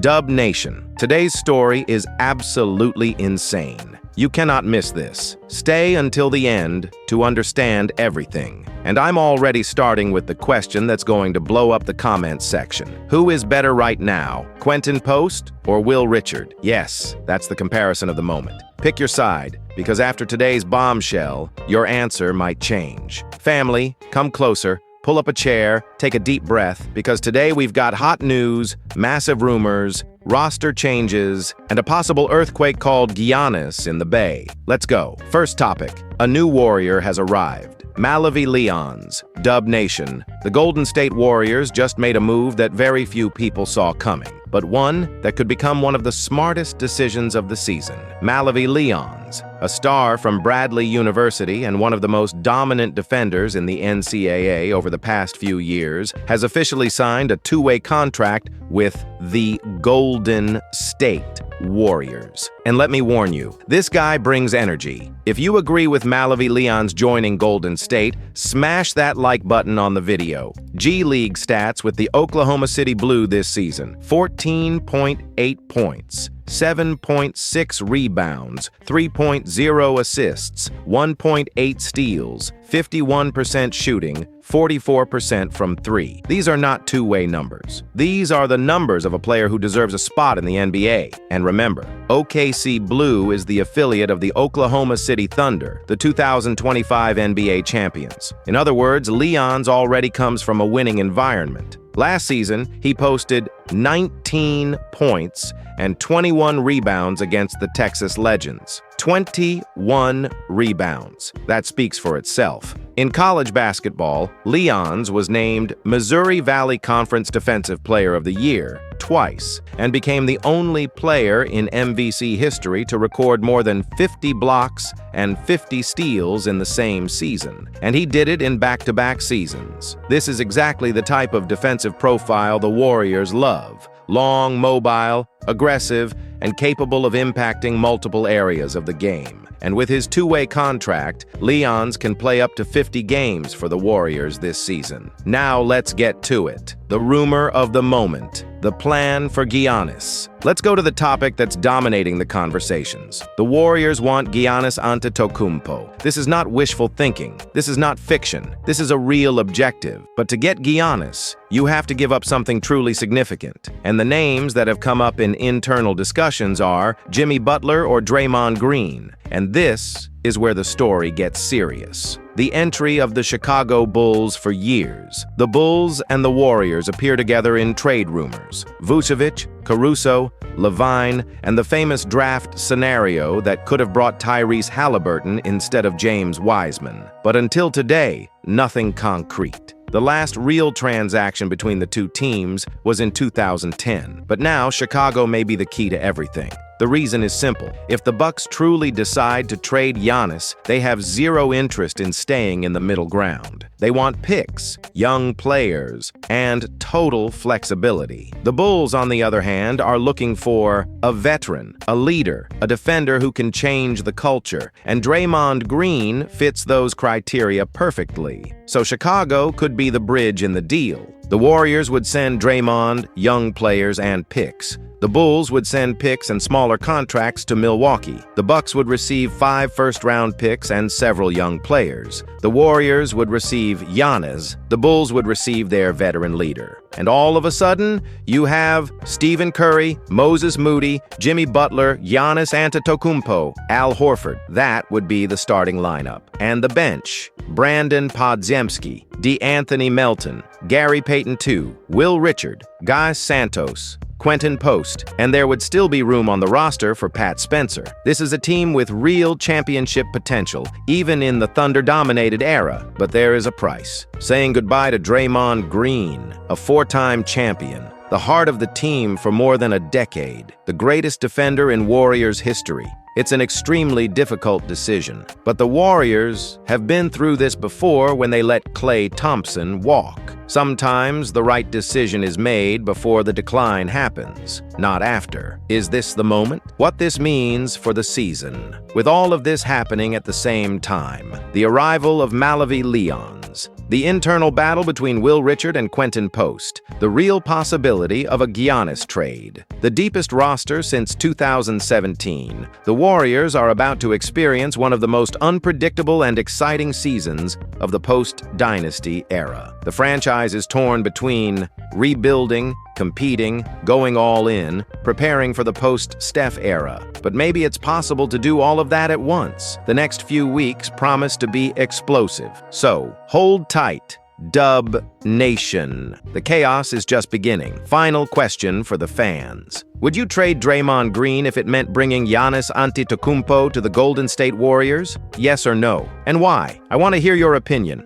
Dub Nation, today's story is absolutely insane. You cannot miss this. Stay until the end to understand everything. And I'm already starting with the question that's going to blow up the comments section. Who is better right now, Quentin Post or Will Richard? Yes, that's the comparison of the moment. Pick your side, because after today's bombshell, your answer might change. Family, come closer. Pull up a chair, take a deep breath, because today we've got hot news, massive rumors, roster changes, and a possible earthquake called GIANNIS in the Bay. Let's go. First topic, a new warrior has arrived. Malawi Leons, Dub Nation. The Golden State Warriors just made a move that very few people saw coming, but one that could become one of the smartest decisions of the season. Malawi Leons, a star from Bradley University and one of the most dominant defenders in the NCAA over the past few years, has officially signed a two-way contract with the Golden State Warriors. And let me warn you, this guy brings energy. If you agree with Malawi Leons joining Golden State, smash that like button on the video. G League stats with the Oklahoma City Blue this season: 14.8 points, 7.6 rebounds, 3.0 assists, 1.8 steals, 51% shooting, 44% from three. These are not two-way numbers. These are the numbers of a player who deserves a spot in the NBA. And remember, OKC Blue is the affiliate of the Oklahoma City Thunder, the 2025 NBA champions. In other words, Leons already comes from a winning environment. Last season, he posted 19 points and 21 rebounds against the Texas Legends. 21 rebounds. That speaks for itself. In college basketball, Leons was named Missouri Valley Conference Defensive Player of the Year twice and became the only player in MVC history to record more than 50 blocks and 50 steals in the same season. And he did it in back-to-back seasons. This is exactly the type of defensive profile the Warriors love. Long, mobile, aggressive, and capable of impacting multiple areas of the game. And with his two-way contract, Leons can play up to 50 games for the Warriors this season. Now let's get to it. The rumor of the moment. The plan for Giannis. Let's go to the topic that's dominating the conversations. The Warriors want Giannis Antetokounmpo. This is not wishful thinking. This is not fiction. This is a real objective. But to get Giannis, you have to give up something truly significant. And the names that have come up in internal discussions are Jimmy Butler or Draymond Green. And this is where the story gets serious. The entry of the Chicago Bulls for years. The Bulls and the Warriors appear together in trade rumors. Vucevic, Caruso, Levine, and the famous draft scenario that could have brought Tyrese Halliburton instead of James Wiseman. But until today, nothing concrete. The last real transaction between the two teams was in 2010. But now, Chicago may be the key to everything. The reason is simple. If the Bucks truly decide to trade Giannis, they have zero interest in staying in the middle ground. They want picks, young players, and total flexibility. The Bulls, on the other hand, are looking for a veteran, a leader, a defender who can change the culture, and Draymond Green fits those criteria perfectly. So Chicago could be the bridge in the deal. The Warriors would send Draymond, young players, and picks. The Bulls would send picks and smaller contracts to Milwaukee. The Bucks would receive 5 first-round picks and several young players. The Warriors would receive Giannis. The Bulls would receive their veteran leader. And all of a sudden, you have Stephen Curry, Moses Moody, Jimmy Butler, Giannis Antetokounmpo, Al Horford. That would be the starting lineup. And the bench: Brandon Podziemski, DeAnthony Melton, Gary Payton II, Will Richard, Guy Santos, Quentin Post, and there would still be room on the roster for Pat Spencer. This is a team with real championship potential, even in the Thunder-dominated era, but there is a price. Saying goodbye to Draymond Green, a 4-time champion, the heart of the team for more than a decade, the greatest defender in Warriors history. It's an extremely difficult decision, but the Warriors have been through this before when they let Klay Thompson walk. Sometimes the right decision is made before the decline happens, not after. Is this the moment? What this means for the season? With all of this happening at the same time, the arrival of Malawi Leons, The internal battle between Will Richard and Quentin Post. The real possibility of a Giannis trade. The deepest roster since 2017. The Warriors are about to experience one of the most unpredictable and exciting seasons of the post-Dynasty era. The franchise is torn between rebuilding, competing, going all in, preparing for the post-Steph era. But maybe it's possible to do all of that at once. The next few weeks promise to be explosive. So, hold tight. Dub Nation. The chaos is just beginning. Final question for the fans. Would you trade Draymond Green if it meant bringing Giannis Antetokounmpo to the Golden State Warriors? Yes or no? And why? I want to hear your opinion.